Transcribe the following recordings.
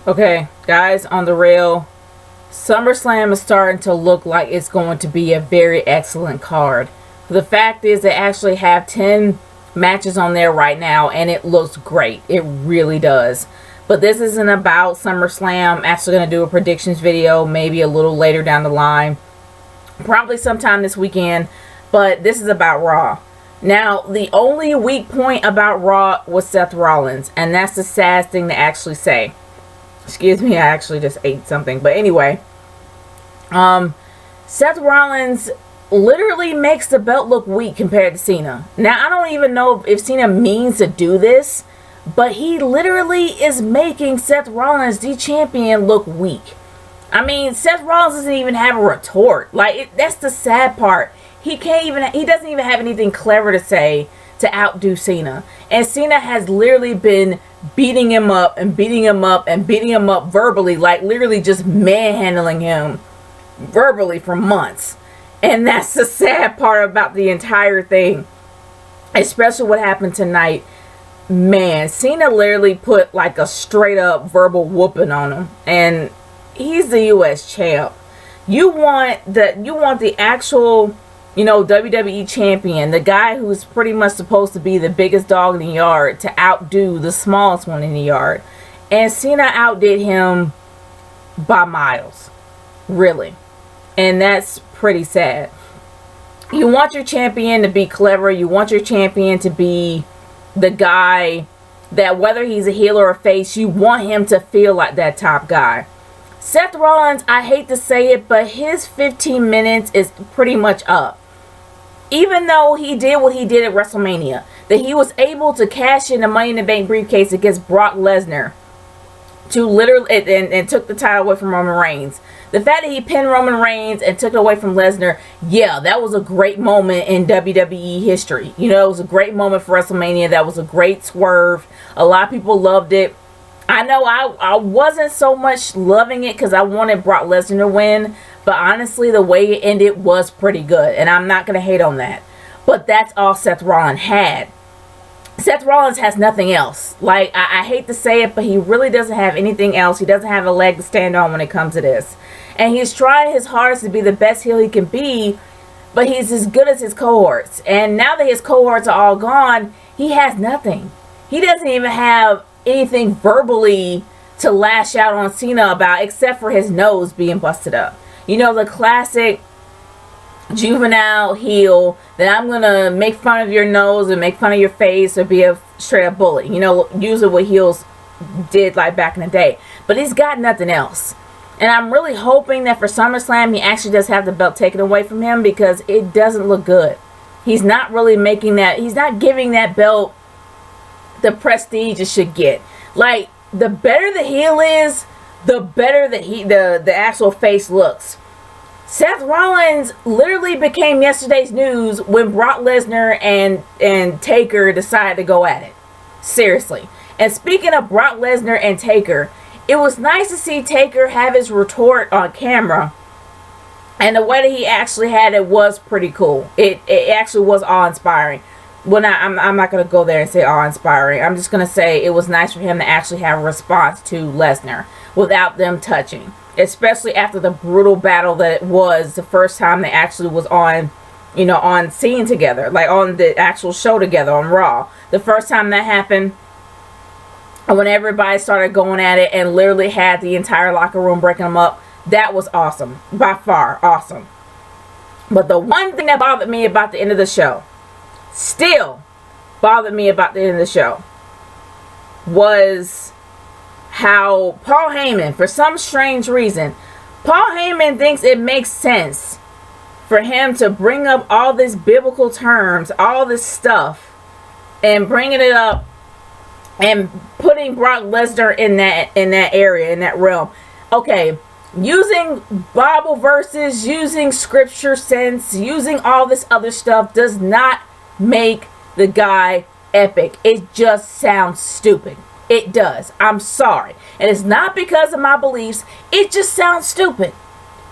Okay, guys, on the rail, SummerSlam is starting to look like it's going to be a very excellent card. The fact is, they actually have 10 matches on there right now, and it looks great. It really does. But this isn't about SummerSlam. I'm actually going to do a predictions video maybe a little later down the line. Probably sometime this weekend. But this is about Raw. Now, the only weak point about Raw was Seth Rollins. And that's the sad thing to actually say. Excuse me, I actually just ate something. But anyway, Seth Rollins literally makes the belt look weak compared to Cena. Now, I don't even know if Cena means to do this, but he literally is making Seth Rollins, the champion, look weak. I mean, Seth Rollins doesn't even have a retort. Like, that's the sad part. He doesn't even have anything clever to say to outdo Cena. And Cena has literally been beating him up and beating him up and beating him up verbally, like literally just manhandling him verbally for months. And that's the sad part about the entire thing, especially what happened tonight. Man, Cena literally put like a straight up verbal whooping on him, and he's the US champ. You want the actual, WWE champion, the guy who's pretty much supposed to be the biggest dog in the yard, to outdo the smallest one in the yard. And Cena outdid him by miles. Really. And that's pretty sad. You want your champion to be clever. You want your champion to be the guy that, whether he's a heel or a face, you want him to feel like that top guy. Seth Rollins, I hate to say it, but his 15 minutes is pretty much up. Even though he did what he did at WrestleMania, that he was able to cash in the Money in the Bank briefcase against Brock Lesnar to literally and took the title away from Roman Reigns. The fact that he pinned Roman Reigns and took it away from Lesnar, yeah, that was a great moment in WWE history. It was a great moment for WrestleMania. That was a great swerve. A lot of people loved it. I know I wasn't so much loving it because I wanted Brock Lesnar to win. But honestly, the way it ended was pretty good. And I'm not going to hate on that. But that's all Seth Rollins had. Seth Rollins has nothing else. Like, I hate to say it, but he really doesn't have anything else. He doesn't have a leg to stand on when it comes to this. And he's trying his hardest to be the best heel he can be. But he's as good as his cohorts. And now that his cohorts are all gone, he has nothing. He doesn't even have anything verbally to lash out on Cena about, except for his nose being busted up. The classic juvenile heel that I'm going to make fun of your nose and make fun of your face or be a straight up bully. Usually what heels did like back in the day. But he's got nothing else. And I'm really hoping that for SummerSlam he actually does have the belt taken away from him, because it doesn't look good. He's not really he's not giving that belt the prestige it should get. Like, the better the heel is, the better the actual face looks. Seth Rollins literally became yesterday's news when Brock Lesnar and Taker decided to go at it. Seriously. And speaking of Brock Lesnar and Taker, it was nice to see Taker have his retort on camera. And the way that he actually had it was pretty cool. It actually was awe-inspiring. Well, I'm not going to go there and say awe-inspiring. I'm just going to say it was nice for him to actually have a response to Lesnar without them touching. Especially after the brutal battle that it was the first time they actually was on, on scene together. Like on the actual show together on Raw. The first time that happened, when everybody started going at it and literally had the entire locker room breaking them up, that was awesome. By far, awesome. But the one thing that bothered me about the end of the show, still bothered me about the end of the show, was how Paul Heyman, for some strange reason, Paul Heyman thinks it makes sense for him to bring up all this biblical terms, all this stuff, and bringing it up and putting Brock Lesnar in that area, in that realm. Okay, using Bible verses, using scripture sense, using all this other stuff does not make the guy epic. It just sounds stupid. It does. I'm sorry. And it's not because of my beliefs. It just sounds stupid.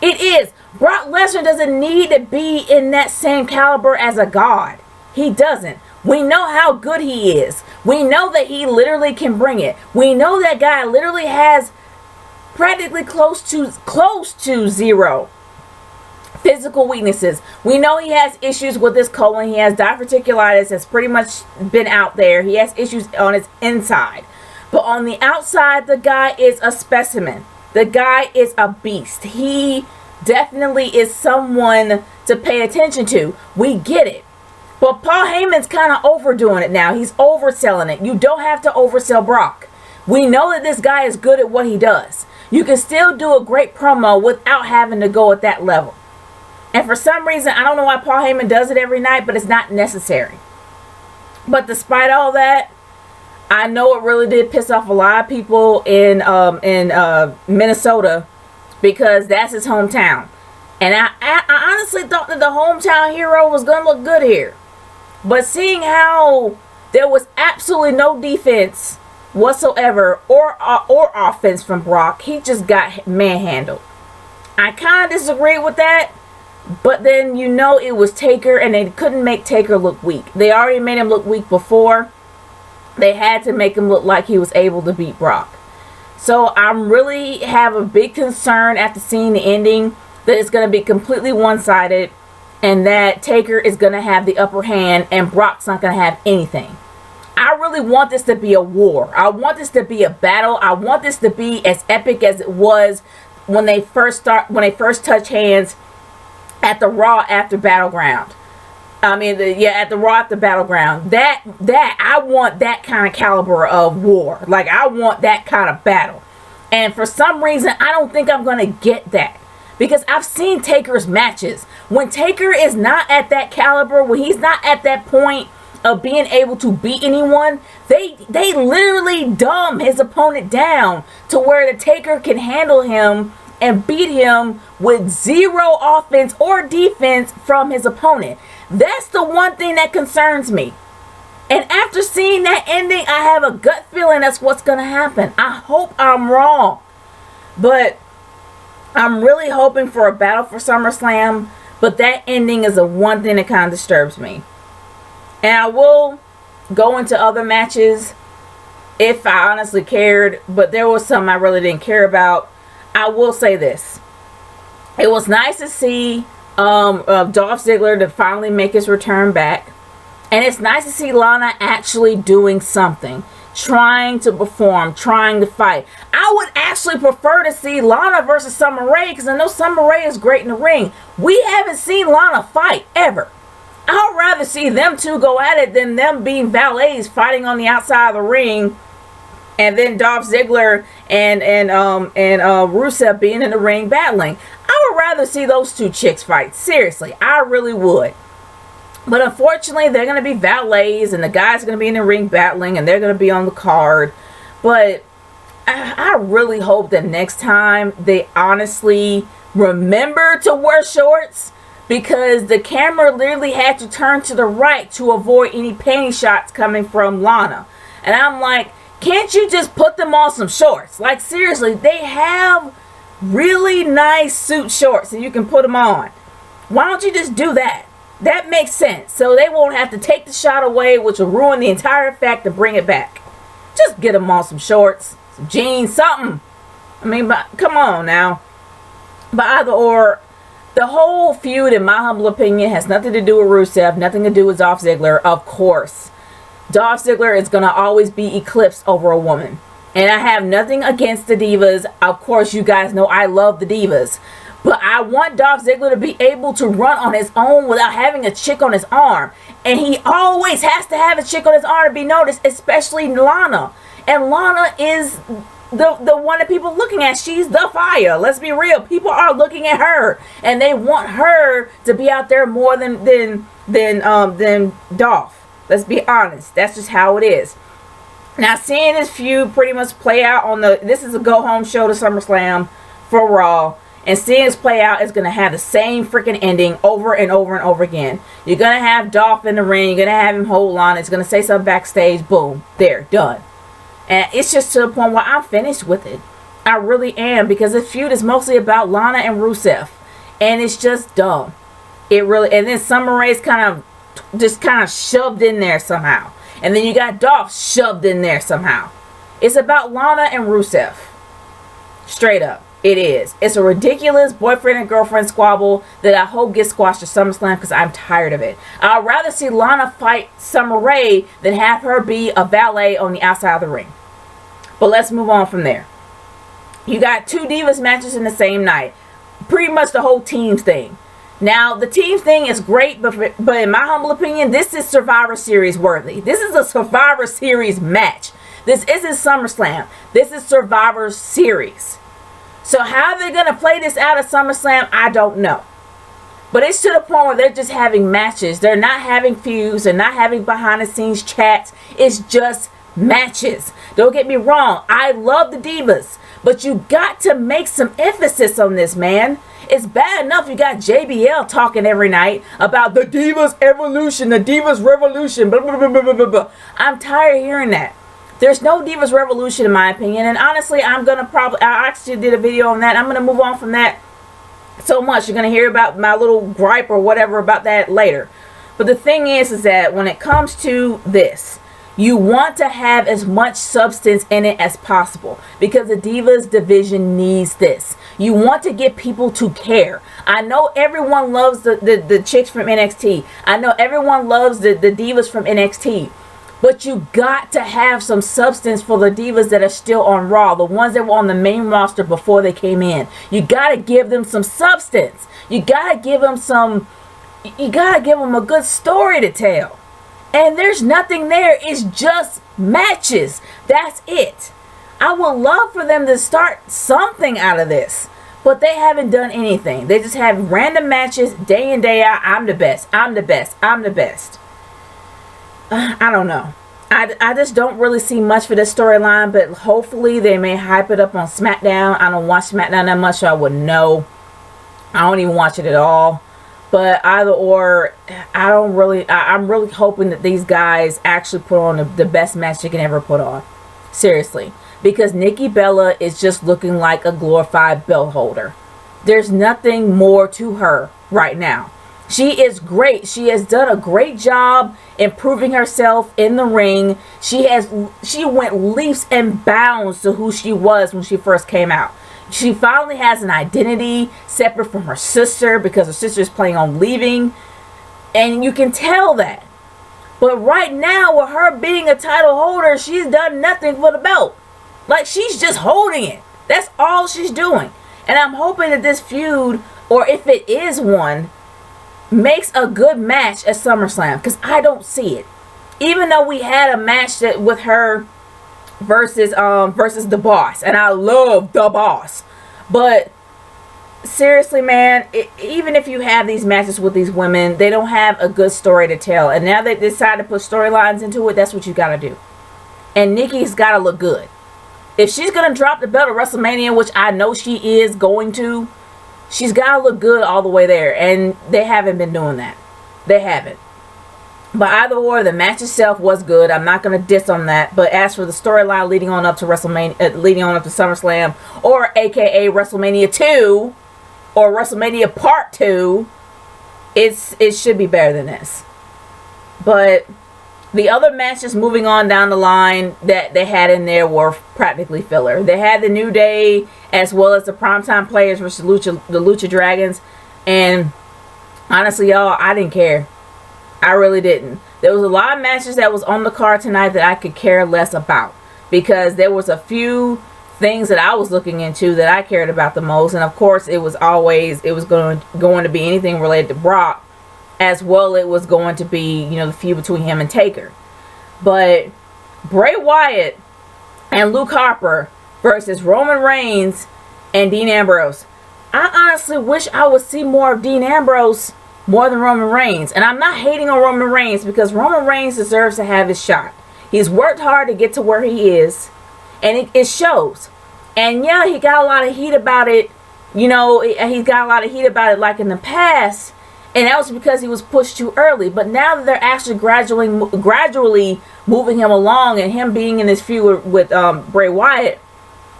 It is. Brock Lesnar doesn't need to be in that same caliber as a god. He doesn't. We know how good he is. We know that he literally can bring it. We know that guy literally has practically close to zero physical weaknesses. We know he has issues with his colon. He has diverticulitis that's pretty much been out there. He has issues on his inside. But on the outside, the guy is a specimen. The guy is a beast. He definitely is someone to pay attention to. We get it. But Paul Heyman's kind of overdoing it now. He's overselling it. You don't have to oversell Brock. We know that this guy is good at what he does. You can still do a great promo without having to go at that level. And for some reason, I don't know why Paul Heyman does it every night, but it's not necessary. But despite all that, I know it really did piss off a lot of people in Minnesota, because that's his hometown. And I honestly thought that the hometown hero was going to look good here. But seeing how there was absolutely no defense whatsoever or offense from Brock, he just got manhandled. I kind of disagree with that. But then you know it was Taker, and they couldn't make Taker look weak. They already made him look weak before. They had to make him look like he was able to beat Brock. So I really have a big concern after seeing the ending that it's going to be completely one-sided, and that Taker is going to have the upper hand and Brock's not going to have anything. I really want this to be a war. I want this to be a battle. I want this to be as epic as it was when they first touched hands at the Raw after Battleground. At the Raw after Battleground. That I want that kind of caliber of war. Like, I want that kind of battle. And for some reason, I don't think I'm going to get that. Because I've seen Taker's matches. When Taker is not at that caliber, when he's not at that point of being able to beat anyone, they literally dumb his opponent down to where the Taker can handle him and beat him with zero offense or defense from his opponent. That's the one thing that concerns me. And after seeing that ending, I have a gut feeling that's what's going to happen. I hope I'm wrong. But I'm really hoping for a battle for SummerSlam. But that ending is the one thing that kind of disturbs me. And I will go into other matches if I honestly cared. But there was some I really didn't care about. I will say this. It was nice to see Dolph Ziggler to finally make his return back. And it's nice to see Lana actually doing something. Trying to perform. Trying to fight. I would actually prefer to see Lana versus Summer Rae, because I know Summer Rae is great in the ring. We haven't seen Lana fight ever. I would rather see them two go at it than them being valets fighting on the outside of the ring. And then Dolph Ziggler and Rusev being in the ring battling. I would rather see those two chicks fight. Seriously, I really would. But unfortunately, they're going to be valets, and the guys are going to be in the ring battling, and they're going to be on the card. But I really hope that next time they honestly remember to wear shorts, because the camera literally had to turn to the right to avoid any panty shots coming from Lana. And I'm like, can't you just put them on some shorts? Like, seriously, they have really nice suit shorts and you can put them on. Why don't you just do that? That makes sense. So they won't have to take the shot away, which will ruin the entire effect, and bring it back. Just get them on some shorts, some jeans, something. I mean, but come on now. But either or, the whole feud, in my humble opinion, has nothing to do with Rusev, nothing to do with Dolph Ziggler, of course. Dolph Ziggler is going to always be eclipsed over a woman. And I have nothing against the Divas. Of course, you guys know I love the Divas. But I want Dolph Ziggler to be able to run on his own without having a chick on his arm. And he always has to have a chick on his arm to be noticed, especially Lana. And Lana is the one that people are looking at. She's the fire. Let's be real. People are looking at her. And they want her to be out there more than Dolph. Let's be honest. That's just how it is. Now, seeing this feud pretty much play out on this is a go-home show to SummerSlam for Raw. And seeing this play out is going to have the same freaking ending over and over and over again. You're going to have Dolph in the ring. You're going to have him hold on. It's going to say something backstage. Boom. There. Done. And it's just to the point where I'm finished with it. I really am. Because the feud is mostly about Lana and Rusev. And it's just dumb. It really. And then Summer Rae's kind of shoved in there somehow. And then you got Dolph shoved in there somehow. It's about Lana and Rusev. Straight up. It is. It's a ridiculous boyfriend and girlfriend squabble that I hope gets squashed at SummerSlam because I'm tired of it. I'd rather see Lana fight Summer Rae than have her be a valet on the outside of the ring. But let's move on from there. You got 2 Divas matches in the same night. Pretty much the whole teams thing. Now, the teams thing is great, but in my humble opinion, this is Survivor Series worthy. This is a Survivor Series match. This isn't SummerSlam. This is Survivor Series. So how they're going to play this out of SummerSlam, I don't know. But it's to the point where they're just having matches. They're not having feuds. They're not having behind-the-scenes chats. It's just matches. Don't get me wrong. I love the Divas. But you got to make some emphasis on this, man. It's bad enough you got JBL talking every night about the Divas Evolution, the Divas Revolution, blah, blah, blah, blah, blah, blah. I'm tired of hearing that. There's no Divas Revolution in my opinion, and honestly, I actually did a video on that. I'm going to move on from that so much. You're going to hear about my little gripe or whatever about that later. But the thing is that when it comes to this, you want to have as much substance in it as possible because the Divas division needs this. You want to get people to care. I know everyone loves the chicks from NXT. I know everyone loves the Divas from NXT. But you got to have some substance for the Divas that are still on Raw. The ones that were on the main roster before they came in. You got to give them some substance. You got to give them a good story to tell. And there's nothing there. It's just matches. That's it. I would love for them to start something out of this. But they haven't done anything. They just have random matches day in, day out. I'm the best. I'm the best. I'm the best. I don't know. I just don't really see much for this storyline, but hopefully they may hype it up on SmackDown. I don't watch SmackDown that much, so I would know. I don't even watch it at all. But either or, I'm really hoping that these guys actually put on the best match they can ever put on. Seriously. Because Nikki Bella is just looking like a glorified belt holder. There's nothing more to her right now. She is great. She has done a great job improving herself in the ring. She went leaps and bounds to who she was when she first came out. She finally has an identity separate from her sister because her sister is planning on leaving. And you can tell that. But right now, with her being a title holder, she's done nothing for the belt. Like, she's just holding it. That's all she's doing. And I'm hoping that this feud, or if it is one, makes a good match at SummerSlam, because I don't see it. Even though we had a match with her versus the Boss, and I love the Boss, but seriously, man, even if you have these matches with these women, they don't have a good story to tell. And now they decide to put storylines into it. That's what you gotta do. And Nikki's gotta look good. If she's gonna drop the belt at WrestleMania, which I know she is going to, she's got to look good all the way there. And they haven't been doing that. They haven't. But either or, the match itself was good. I'm not going to diss on that. But as for the storyline leading on up to WrestleMania, leading on up to SummerSlam, or AKA WrestleMania 2, or WrestleMania Part 2, it should be better than this. But the other matches moving on down the line that they had in there were practically filler. They had the New Day as well as the Primetime Players versus the Lucha Dragons. And honestly, y'all, I didn't care. I really didn't. There was a lot of matches that was on the card tonight that I could care less about. Because there was a few things that I was looking into that I cared about the most. And of course, it was going to be anything related to Brock. As well, it was going to be, the feud between him and Taker. But Bray Wyatt and Luke Harper versus Roman Reigns and Dean Ambrose. I honestly wish I would see more of Dean Ambrose more than Roman Reigns. And I'm not hating on Roman Reigns because Roman Reigns deserves to have his shot. He's worked hard to get to where he is. And it shows. And yeah, he got a lot of heat about it. He got a lot of heat about it like in the past. And that was because he was pushed too early. But now that they're actually gradually moving him along, and him being in this feud with Bray Wyatt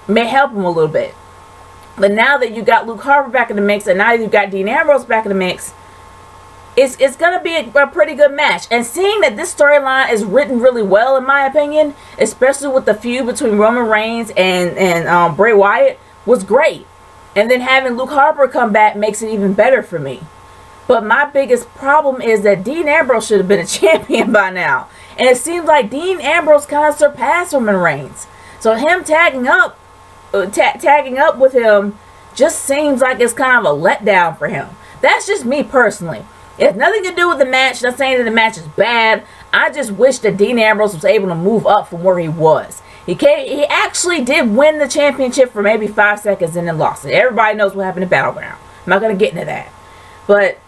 may help him a little bit. But now that you got Luke Harper back in the mix, and now you've got Dean Ambrose back in the mix, it's going to be a pretty good match. And seeing that this storyline is written really well, in my opinion, especially with the feud between Roman Reigns and Bray Wyatt, was great. And then having Luke Harper come back makes it even better for me. But my biggest problem is that Dean Ambrose should have been a champion by now. And it seems like Dean Ambrose kind of surpassed Roman Reigns. So him tagging up with him just seems like it's kind of a letdown for him. That's just me personally. It has nothing to do with the match. Not saying that the match is bad. I just wish that Dean Ambrose was able to move up from where he was. He actually did win the championship for maybe 5 seconds and then lost it. Everybody knows what happened in Battleground. I'm not going to get into that. But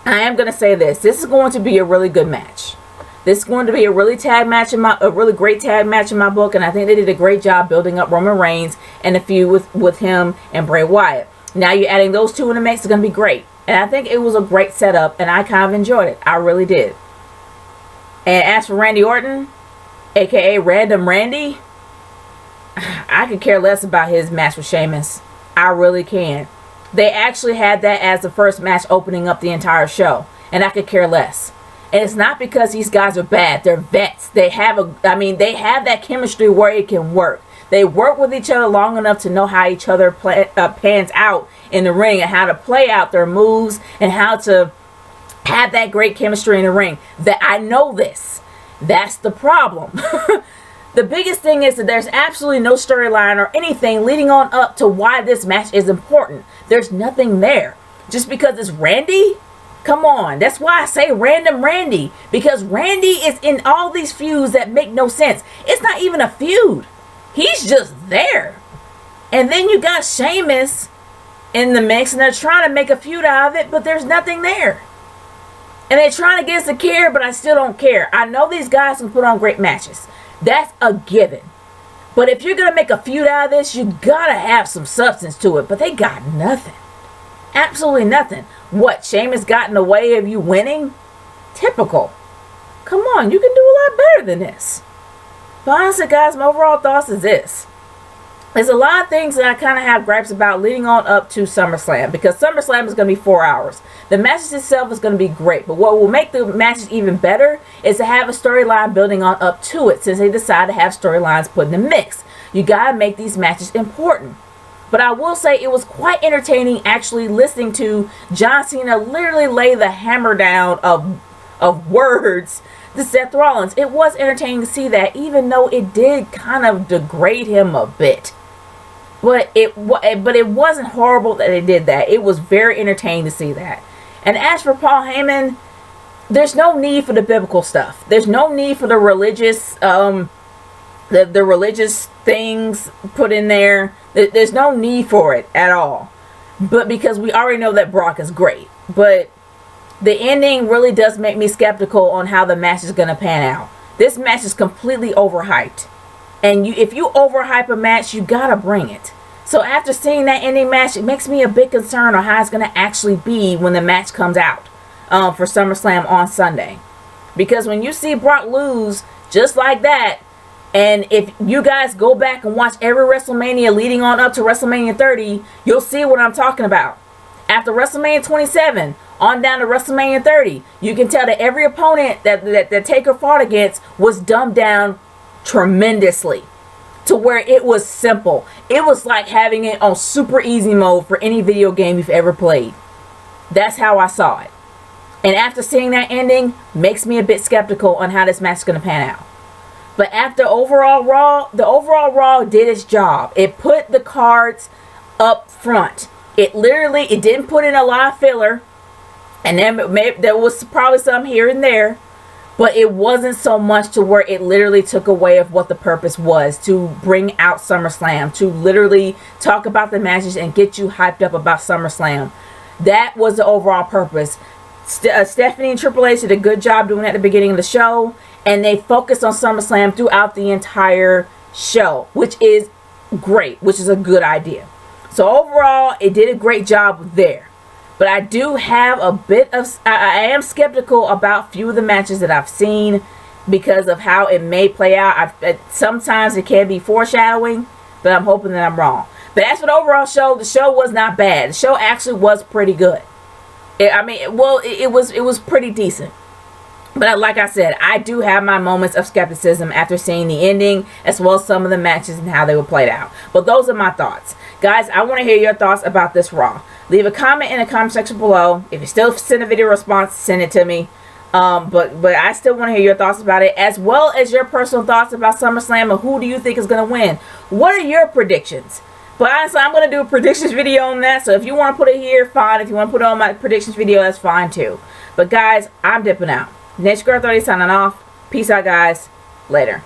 I am going to say this. This is going to be a really good match. This is going to be a really great tag match in my book, and I think they did a great job building up Roman Reigns and the feud with him and Bray Wyatt. Now you're adding those two in the mix, it's going to be great. And I think it was a great setup, and I kind of enjoyed it. I really did. And as for Randy Orton, aka Random Randy, I could care less about his match with Sheamus. I really can. They actually had that as the first match opening up the entire show, and I could care less. And it's not because these guys are bad. They're vets. They have that chemistry where it can work. They work with each other long enough to know how each other pans out in the ring and how to play out their moves and how to have that great chemistry in the ring. That I know this. That's the problem. The biggest thing is that there's absolutely no storyline or anything leading on up to why this match is important. There's nothing there. Just because it's Randy? Come on. That's why I say Random Randy. Because Randy is in all these feuds that make no sense. It's not even a feud. He's just there. And then you got Sheamus in the mix and they're trying to make a feud out of it, but there's nothing there. And they're trying to get us to care, but I still don't care. I know these guys can put on great matches. That's a given. But if you're going to make a feud out of this, you got to have some substance to it. But they got nothing. Absolutely nothing. What, Sheamus got in the way of you winning? Typical. Come on, you can do a lot better than this. But honestly, guys, my overall thoughts is this. There's a lot of things that I kind of have gripes about leading on up to SummerSlam, because SummerSlam is going to be 4 hours. The matches itself is going to be great, but what will make the matches even better is to have a storyline building on up to it, since they decide to have storylines put in the mix. You got to make these matches important. But I will say it was quite entertaining actually listening to John Cena literally lay the hammer down of words to Seth Rollins. It was entertaining to see that, even though it did kind of degrade him a bit. But it wasn't horrible that they did that. It was very entertaining to see that. And as for Paul Heyman, there's no need for the biblical stuff. There's no need for the religious the religious things put in there. There's no need for it at all. But because we already know that Brock is great. But the ending really does make me skeptical on how the match is going to pan out. This match is completely overhyped. And if you overhype a match, you got to bring it. So after seeing that ending match, it makes me a bit concerned on how it's going to actually be when the match comes out for SummerSlam on Sunday. Because when you see Brock lose just like that, and if you guys go back and watch every WrestleMania leading on up to WrestleMania 30, you'll see what I'm talking about. After WrestleMania 27, on down to WrestleMania 30, you can tell that every opponent that Taker fought against was dumbed down tremendously to where it was simple. It was like having it on super easy mode for any video game you've ever played. That's how I saw it. And after seeing that ending, makes me a bit skeptical on how this match is going to pan out. But after overall Raw, the overall Raw did its job. It put the cards up front. It didn't put in a lot of filler. And then there was probably some here and there. But it wasn't so much to where it literally took away of what the purpose was, to bring out SummerSlam, to literally talk about the matches and get you hyped up about SummerSlam. That was the overall purpose. Stephanie and Triple H did a good job doing it at the beginning of the show, and they focused on SummerSlam throughout the entire show, which is great, which is a good idea. So overall, it did a great job there. But I do have a bit of, I am skeptical about a few of the matches that I've seen because of how it may play out. Sometimes it can be foreshadowing, but I'm hoping that I'm wrong. But as for the overall show, the show was not bad. The show actually was pretty good. It was pretty decent. But like I said, I do have my moments of skepticism after seeing the ending, as well as some of the matches and how they were played out. But those are my thoughts. Guys, I want to hear your thoughts about this Raw. Leave a comment in the comment section below. If you still send a video response, send it to me. But I still want to hear your thoughts about it, as well as your personal thoughts about SummerSlam and who do you think is going to win. What are your predictions? But honestly, I'm going to do a predictions video on that. So if you want to put it here, fine. If you want to put it on my predictions video, that's fine too. But guys, I'm dipping out. Nature Girl 30 signing off. Peace out, guys. Later.